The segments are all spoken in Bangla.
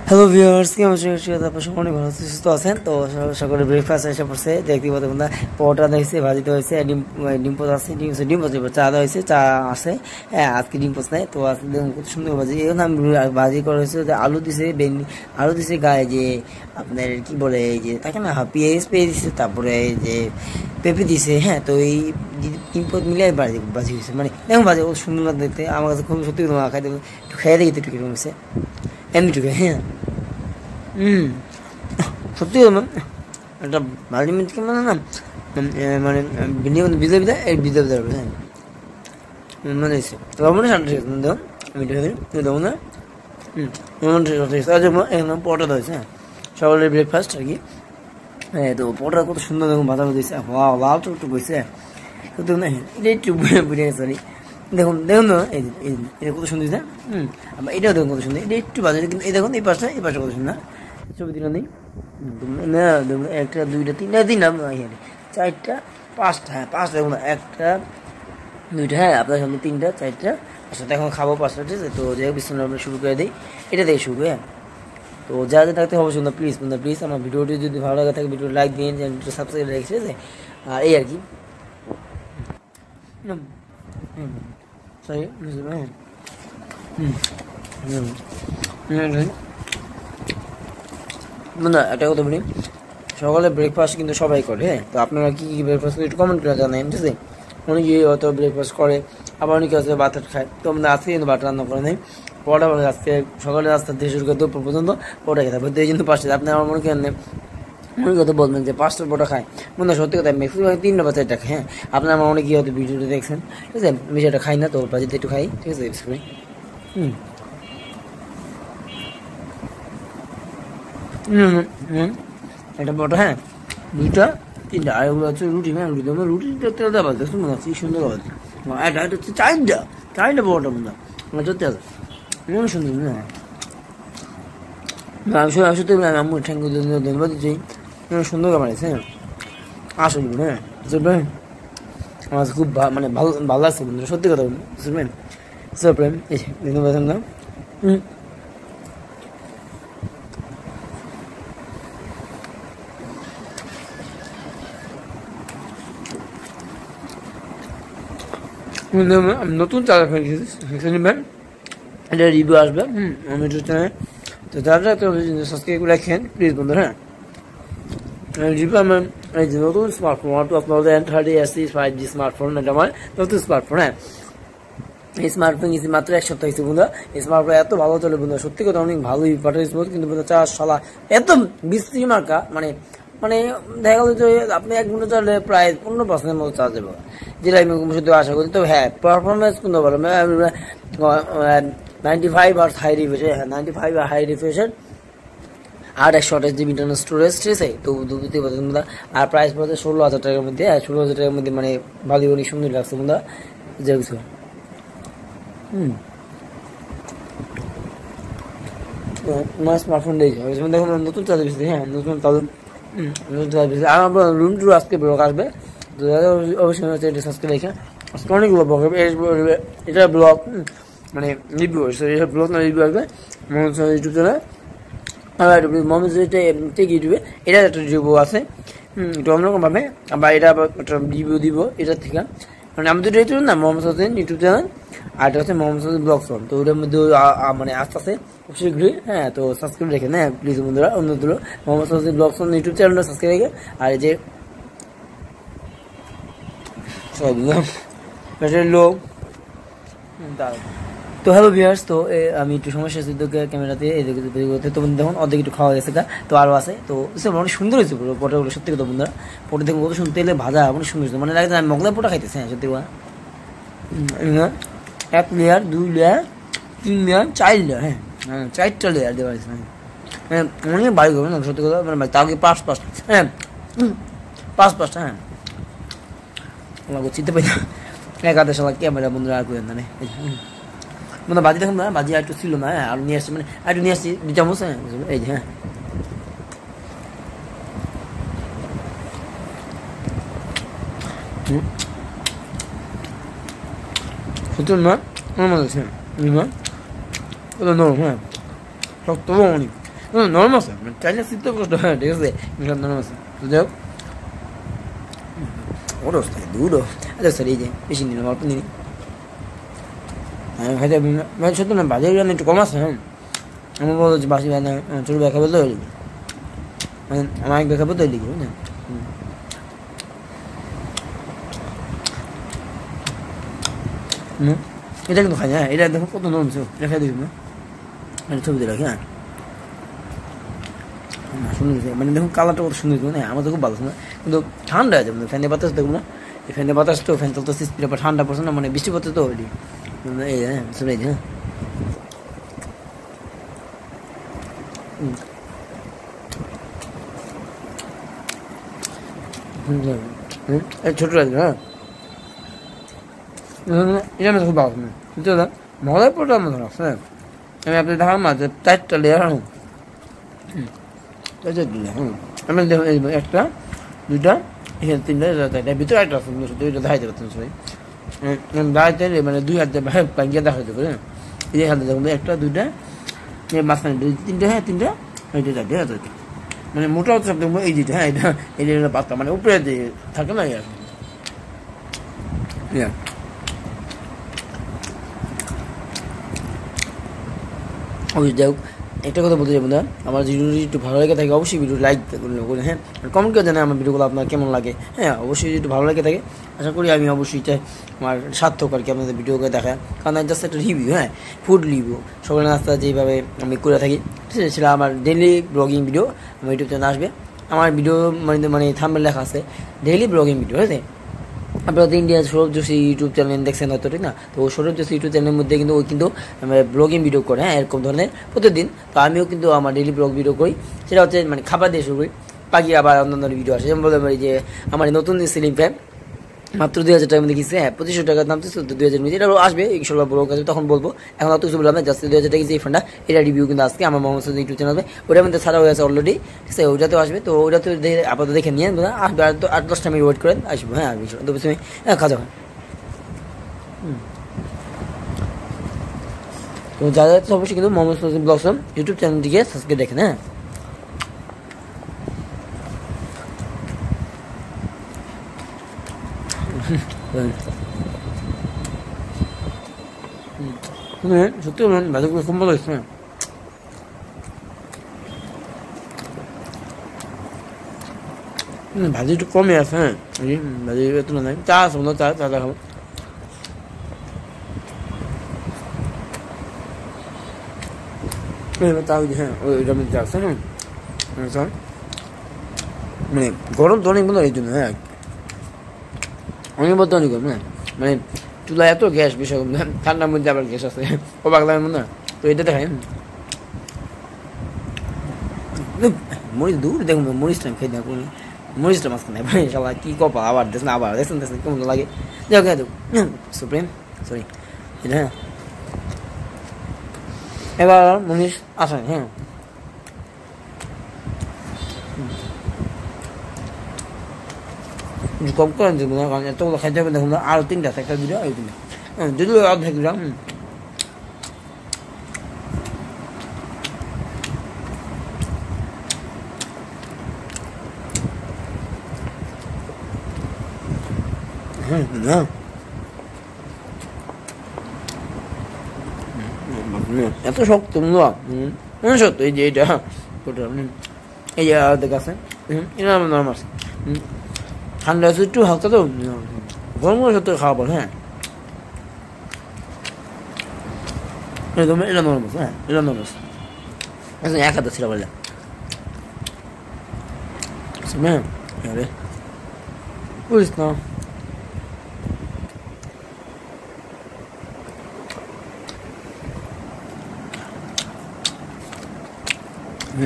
হ্যালো ভিউয়ার্স, কেমন আছেন? আপনারা সবাই অনেক ভালো সুস্থ আছেন। তো সকালে ব্রেকফাস্ট এসে পড়ছে, দেখতে পাচ্ছেন বন্ধুরা। পরোটা দিয়েছে, ভাজিতে হয়েছে, ডিম পোচ আছে, ডিম পোচ চা দেওয়া হয়েছে, চা আছে। হ্যাঁ, আজকে ডিম পোচ নেই, তো আজকে দেখুন কত সুন্দর ভাজি। এখন আমি ভাজি করা হয়েছে, আলু দিছে, আলু দিছে গায়ে যে আপনার কি বলে এই যে থাকে না পেঁয়াজ দিছে, তারপরে এই যে পেঁপে দিছে। হ্যাঁ, তো এই ডিম পোচ মিলে ভাজি হয়েছে। মানে দেখুন ভাজি কত সুন্দর দেখতে, আমার কাছে খুব সত্যি খাইতে একটু খেয়ে দেখি একটু কিরকম হয়েছে এমনিটুকু। হ্যাঁ, সত্যি একটা ভাজি মিটকে মানে না মানে ভিজে ভিজে এই ভিজে ভিজে হ্যাঁ মানে লবণে ঠান্ডা ঠিক আছে দেখুন আমি দেবো না একদম পরোটা দিয়েছে। হ্যাঁ, সকালের ব্রেকফাস্ট আর কি। হ্যাঁ, তো পরোটা কত সুন্দর দেখুন ভাজা দিয়েছে, লাল টুকটুক হয়েছে সত্যি না। এটা একটু বুঝে গেছে দেখুন দেখুন না, এটা কত সুন্দর দিয়েছে। এটাও দেখুন কত সুন্দর, এটা একটু বাজারে কিন্তু এই দেখুন এই পাশটা কত সুন্দর ছবি দিল নেই না। দেখুন একটা দুইটা তিনটা চারটা পাঁচটা। হ্যাঁ, পাঁচটা দেখুন, একটা দুইটা, হ্যাঁ আপনার সামনে তিনটা চারটা পাঁচটা। এখন খাবো পাঁচটা, ঠিক আছে। তো যাই হোক বিস্তারিত আমরা শুরু করে দিই, এটা থেকে শুরু। হ্যাঁ, তো যা যা থাকতে হবে সুন্দর প্লিজ বন্ধুরা, প্লিজ আমার ভিডিওটি যদি ভালো লাগে থাকে ভিডিও লাইক দিন, চ্যানেলটি সাবস্ক্রাইব রেখে, ঠিক আছে। আর এই আর কি সরি বন্ধুরা একটা কথা বলি, সকালে ব্রেকফাস্ট কিন্তু সবাই করে। হ্যাঁ, তো আপনারা কী কী ব্রেকফাস্ট করে একটু কমেন্ট করে জানেন, ঠিক আছে। অনেকে হয়তো ব্রেকফাস্ট করে, আবার অনেকে আছে বাটার খায়। তো আমরা আজকে কিন্তু বাটার রান্না করে নেই, পরোটা বলে আজকে সকালে রাস্তা থেকে শুরু করে দুপুর পর্যন্ত পরোটা খেতে হবে। তো এই জন্য পাঁচটা আপনি আমার মনে করেন মনে কথা বলবেন যে পাঁচটা পরোটা খায়, বন্ধুরা সত্যি কথা ম্যাক্সিমাম তিনটা বা চারটা খায়। হ্যাঁ, আপনার আমার অনেকে হয়তো ভিডিওটা দেখছেন, ঠিক আছে। আমি সেটা খাই না, তো বাজিতে একটু খাই, ঠিক আছে। একটা পরোটা, হ্যাঁ দুইটা তিনটা, আর ওগুলো হচ্ছে রুটি। হ্যাঁ, রুটিটা তেলটা বাজতে শুনুন কি সুন্দর বাজছে। এটা হচ্ছে চারটা পরোটা বন্ধুরা, সত্যি আছে মনে সুন্দর। হ্যাঁ, আমি সত্যি আমি ঠ্যাঙ্ক ধন্যবাদ দিচ্ছি, সুন্দর বানিয়েছে। হ্যাঁ, আসল। হ্যাঁ, বুঝবেন আমার খুব মানে ভালো লাগছে বন্ধুরা, সত্যি কথা বলুন বুঝবেন। প্রেম এই ধন্যবাদ না। নতুন চালা খেয়েছি নেবেন, এটা রিভিউ আসবে আমি ইউটিউব চ্যানেলে। তো যারা সাবস্ক্রাইব করে রাখেন প্লিজ বন্ধুরা। হ্যাঁ, রিভিউ আমার এই যে নতুন স্মার্টফোন 2030 5G স্মার্টফোন, এটা আমার নতুন স্মার্টফোন। হ্যাঁ, এই স্মার্টফোন কিনছি মাত্র এক সপ্তাহ হয়েছে বন্ধুরা। এই স্মার্টফোন এত ভালো চলে বন্ধুরা, সত্যি কথা অনেক ভালোই ব্যাটারি স্মুথ, কিন্তু বন্ধুরা চার সালা এত 20 মার্কা মানে মানে দেখা গেল যে আপনি 1 ঘন্টা চলে প্রায় 15% মতো চার্জ দেবো, যেটা আমি শুধু আশা করি। তো হ্যাঁ, পারফরমেন্স কিন্তু ভালো, 95 আর হাই রিফ্রেশ। হ্যাঁ, 95 আর হাই রিফ্রেশন, আর 128 GB ইন্টারনাল স্টোরেজ, ঠিক আছে। তো বুঝতে পারছেন বন্ধুরা। আর প্রাইস পড়ছে 16,000 টাকার মধ্যে। 16,000 টাকার মধ্যে মানে ভালো অনেক সুন্দর লাগছে বন্ধুরা, যে কিছু। স্মার্টফোন দিয়েছে দেখুন নতুন চার্জ দিচ্ছে। হ্যাঁ, নতুন চার্জ আর আমার রুম টু আজকে ব্লগ আসবে, তো অবশ্যই এটা সাবস্ক্রাইব রেখে আজকে অনেকগুলো ব্লগ হবে। এটা ব্লগ মানে রিভিউ, এইসব ব্লগ না রিভিউ আসবে ইউটিউব চ্যানেল। আর মোহাম্মদ টেক ইউটিউবে এটা একটা রিভিউ আছে, একটু অন্যরকমভাবে। আবার এটা একটা রিভিউ দিব এটার থেকে, মানে আমাদের ইউটিউব না মোহাম্মদ হোসেন ইউটিউব চ্যানেল, আর এটা হচ্ছে মোহাম্মদ হোসেন ব্লগ ফোন। তো ওটার মধ্যে মানে আস্তে আস্তে শীঘ্রই। হ্যাঁ, তো সাবস্ক্রাইব রেখে হ্যাঁ প্লিজ বন্ধুরা, অন্যদের Mohammad Hossain blog phone YouTube চ্যানেলটা সাবস্ক্রাইব রেখে। আর এই যে সব লোক তো হ্যালো ভিউয়ার্স, তো আমি একটু সমস্যা হচ্ছে ক্যামেরাতে এদিকে। তো দেখুন অর্ধেক একটু খাওয়া গেছে, তো আরও আছে। তো অনেক সুন্দর হয়েছে পুরো পটাগুলো, সত্যি কথা বন্ধুরা। পটা দেখুন কত সুন্দর, তেলে ভাজা অনেক সুন্দর হয়েছে, মানে লাগে আমি মগলাই পোটা খাইতেছি। হ্যাঁ, সত্যি কথা 1 লেয়ার 2 লেয়ার 3 লেয়ার 4 লেয়ার। হ্যাঁ, 4টা লেয়ার দেওয়া হয়েছে। হ্যাঁ, অনেক বাড়ি করবে না সত্যি কথা, মানে তাও কি 5-5। হ্যাঁ, 5-5টা। হ্যাঁ, আমাকে চিনতে পারি না, এক হাতে সবাই ক্যামেরা বন্ধুরা আর করেন না। মানে বাজি দেখুন না, বাজি একটু ছিল না। হ্যাঁ, আর নিয়ে আসছি, মানে একটু নিয়ে আসছি 2 চামচ। হ্যাঁ, এই যে হ্যাঁ সত্যি না আমার মনে হচ্ছে নরম। হ্যাঁ, শক্ত অনেক, নরম আছে, চাইলে সিদ্ধ কষ্ট হয়, ঠিক আছে, নরম আছে। তো যাই হোক, ওর অবস্থায় দুটো, আচ্ছা স্যার এই যে বেশি নিলাম, অল্প নিই, আমি খাইতে মানে সত্যি না, বাজারে রান্না একটু কম আছে। হ্যাঁ, আমার বলো যে বাসি রান্না ছোটো ব্যাখ্যা বলতে হয়ে লিখি, মানে আমার এক ব্যাখ্যা বলতে হয়ে লিখি, বুঝলেন। এটা কিন্তু খাই, হ্যাঁ, এটা দেখো কত নরম ছিল, এটা খাই দেখুন না, এটা ছবিতে রাখি। হ্যাঁ, সুন্দর, মানে দেখুন কালারটা কত সুন্দর, মানে আমার তো খুব ভালো ছিল, কিন্তু ঠান্ডা আছে, মানে ফ্যানের বাতাস দেখুন না, এই ফ্যানের বাতাস তো, ফ্যান চলতে স্পিড ঠান্ডা পড়ছে না, মানে বৃষ্টি পড়তে তো ওইটি, এই হ্যাঁ শুনে, হ্যাঁ ছোট লাগবে। হ্যাঁ, এটা আমি খুব ভালো, বুঝতে পারলাম, মজার পরটা আমার ধরা আছে। আমি আপনি দেখালাম না যে 4টা লেয়ার, হ্যাঁ আমি দেখুন একটা, দুইটা, এখানে 3টা, 4টা, ভিতরে একটা আছে, দুইটা দেখাইতে পারতেন সবাই, দাঁড়াইতে মানে 2 হাতে ভাঙিয়ে দেখাইতে পারে। এই যে দেখুন 1টা 2টা, মাঝখানে 3টা, হ্যাঁ 3টা, এইটা 4টা, হ্যাঁ 4টা, মানে মোটা হচ্ছে এই যেটা, হ্যাঁ এটা, এই যে পাতা মানে উপরে যে থাকে না, ওই যাই হোক, একটা কথা বলতে যাবো না, আমার ভিডিওটি একটু ভালো লাগে থাকে অবশ্যই ভিডিও লাইক করে, হ্যাঁ, কমেন্ট করে জানাই আমার ভিডিওগুলো আপনার কেমন লাগে। হ্যাঁ, অবশ্যই যদি একটু ভালো লাগে থাকে, আশা করি আমি অবশ্যই চাই আমার সার্থক আর কি আপনাদের ভিডিওকে দেখা, কারণ জাস্ট একটা রিভিউ, হ্যাঁ ফুড রিভিউ, সকালে নাস্তা যেভাবে আমি করে থাকি, ঠিক আছে, সেটা আমার ডেইলি ব্লগিং ভিডিও আমার ইউটিউব চ্যানেল আসবে। আমার ভিডিও মানে থাম্বনেল লেখা আছে ডেইলি ব্লগিং ভিডিও, ঠিক আছে। আপনারা তো India Sourav Joshi YouTube channel দেখছেন হয়তো, ঠিক না? তো সৌরভ যোশী ইউটিউব চ্যানেলের মধ্যে কিন্তু ওই কিন্তু ব্লগিং ভিডিও করে, হ্যাঁ এরকম ধরনের প্রতিদিন। তো আমিও কিন্তু আমার ডেইলি ব্লগ ভিডিও করি, সেটা হচ্ছে মানে খাবার দিয়ে শুরু করি, বাকি আবার অন্যান্য ভিডিও আসে, যেমন বলতে পারি যে আমার নতুন সিলিং ফ্যান মাত্র 2000 টাকার মধ্যে কিনছে, হ্যাঁ 2500 টাকার দাম, 2000 মধ্যে এটা আসবে ইনশাল্লাহ ব্লগ আছে, তখন বলবো, এখন অত কিছু বললাম না, জাস্ট 2000 টাকা যে ফ্যানটা, এটা রিভিউ কিন্তু আজকে আমার মোহাম্মদ সুদ ইউটিউব চ্যানেল হবে, ওটার মধ্যে ছাড়া হয়ে আছে অলরেডি, ঠিক আছে, ওটাতেও আসবে। তো ওটাতে আপাতত দেখে নিয়ে আসবে, আর 8-10টা মিনিট ওয়েট করেন, আসবো, হ্যাঁ আসবে, তো তুমি হ্যাঁ খাওয়া যাবে। তো যারা যাচ্ছে অবশ্যই কিন্তু মোহাম্মদ সুদ ব্লগস ইউটিউব চ্যানেলটিকে সাবস্ক্রাইব দেখেন। হ্যাঁ, সত্যি বলুন বাজারগুলো খুব ভালো হয়েছে, ভাজি একটু কমে আছে, হ্যাঁ ভাজি এত না নাই, চা আছে চা চা খাবো, চা হ্যাঁ ওইটা চা আছে, হ্যাঁ স্যার, মানে গরম তো অনেক বন্ধু এই জন্য, হ্যাঁ অনেক বলতে অনেক গরম, হ্যাঁ মানে চুলা এত গ্যাস বিষয়, ঠান্ডার মধ্যে আবার গ্যাস আছে, অবাক লাগে মনে হয়। তো এটা দেখায় মরিচ দূর দেখুন, মরিচটা আমি খাই না, মরিচটা মাঝখানে সবাই কি কপা, আবার দেখছেন আবার দেখছেন কেমন লাগে, যাই হোক সুপ্রিম সরি এটা, হ্যাঁ এবার মনীষ আসেন, হ্যাঁ কম করেন দেখুন, কারণ এতগুলো খাইতে হবে দেখুন, আরো 3টা আছে, একটা 2টা ওই 3টা, হ্যাঁ যদিও অর্ধেক দিলাম, না এত শক্ত সত্য, এই যে এটা এই যে অর্ধেক আছে, এটা নরম আছে, ঠান্ডা আছে একটু হালকা, তো গরম করে সত্য খাওয়া পর, হ্যাঁ এটা নরম আছে, হ্যাঁ এটা নরম আছে, এক হাতে ছিল বললে, হ্যাঁ বুঝিস না,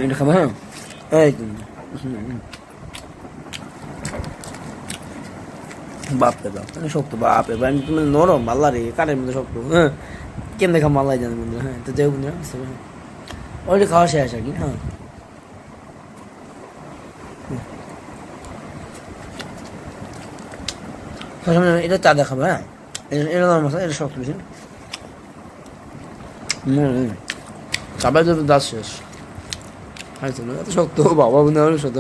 এটা খাবো, হ্যাঁ এই বাপরে বাপ শক্ত, বাপরে তুমি নরম মাল্লা রে, কানের মধ্যে শক্ত, হ্যাঁ কেমন দেখা মাল্লাই জানে বন্ধুরা, হ্যাঁ তো যাই বন্ধুরা অলরেডি খাওয়া শেষ আর কি, হ্যাঁ এটা চা দেখাবো, হ্যাঁ এটা নরম আছে, এটা শক্ত বেশি, চাবাই তো দাঁত শেষ। খাইছিল এত শক্ত বাবা বন্ধু অনেক শক্ত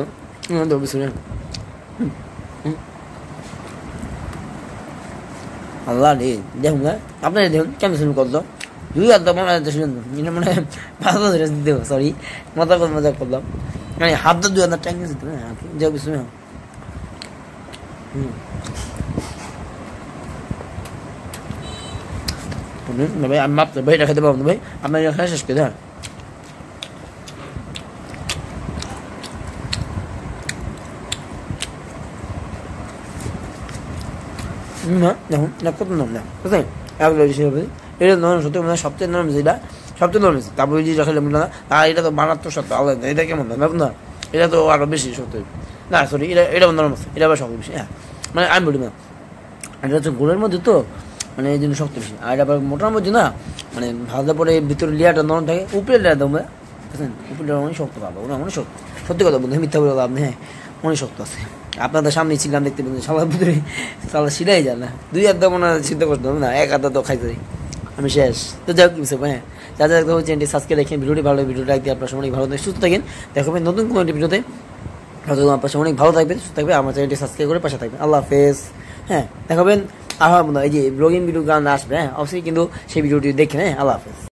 আল্লাহ রে দেখুন আপনারা দেখুন কেমন শুনুন কত দুই হাত শুনুন মানে পাঁচ দিতে সরি মজা করলাম মানে হাত দুই হাজার ট্যাঙ্গে যেত না যা কিছু না ভাই আমি মাপতে ভাই এটা খেতে পারবো না ভাই আপনার এখানে শেষ করে হ্যাঁ দেখুন কত নরম না বুঝলেন এটা নরম সত্যি মানে সবচেয়ে নরম যেটা সবচেয়ে নরম তারপর ওই জিনিসটা খেলে না আর এটা তো মারাত্মক সত্য আলাদা এটা কেমন না এটা তো আরো বেশি সত্যি না সরি এটা নরম আছে এটা আবার শক্ত বেশি হ্যাঁ মানে আমি বলি না এটা হচ্ছে গোলের মধ্যে তো মানে এই জন্য শক্ত বেশি আর এটা আবার মোটার মধ্যে না মানে ভাজা পরে ভিতরে লেয়ারটা নরম থাকে উপরে লেয়ার দেবো বুঝলেন উপরে অনেক শক্ত পাবো ওরা অনেক শক্ত সত্যি কথা বলতে মিথ্যা বলে লাভ নেই হ্যাঁ অনেক শক্ত আছে আপনাদের সামনে ছিলাম দেখতে পেলেন সবার ভিতরে সালা সিলাই যায় না দুই হাত দেবো না চিন্তা করতে হবে না এক হাত তো খাইতে আমি শেষ তো যাই হোক কিছু হ্যাঁ যা যা দেখতে হচ্ছে সাবস্ক্রাইব রাখেন ভিডিওটি ভালো ভিডিওটা রাখতে আপনার অনেক ভালো থাকে সুস্থ থাকেন দেখবেন নতুন কোনো একটি ভিডিওতে হয়তো আপনার অনেক ভালো থাকবেন সুস্থ থাকবে আমার চ্যানেলটি সাবস্ক্রাইব করে পাশে থাকবেন আল্লাহ হাফেজ হ্যাঁ দেখাবেন আবার এই যে ব্লগিং ভিডিও গান আসবে হ্যাঁ অবশ্যই কিন্তু সেই ভিডিওটি দেখেন হ্যাঁ আল্লাহ হাফেজ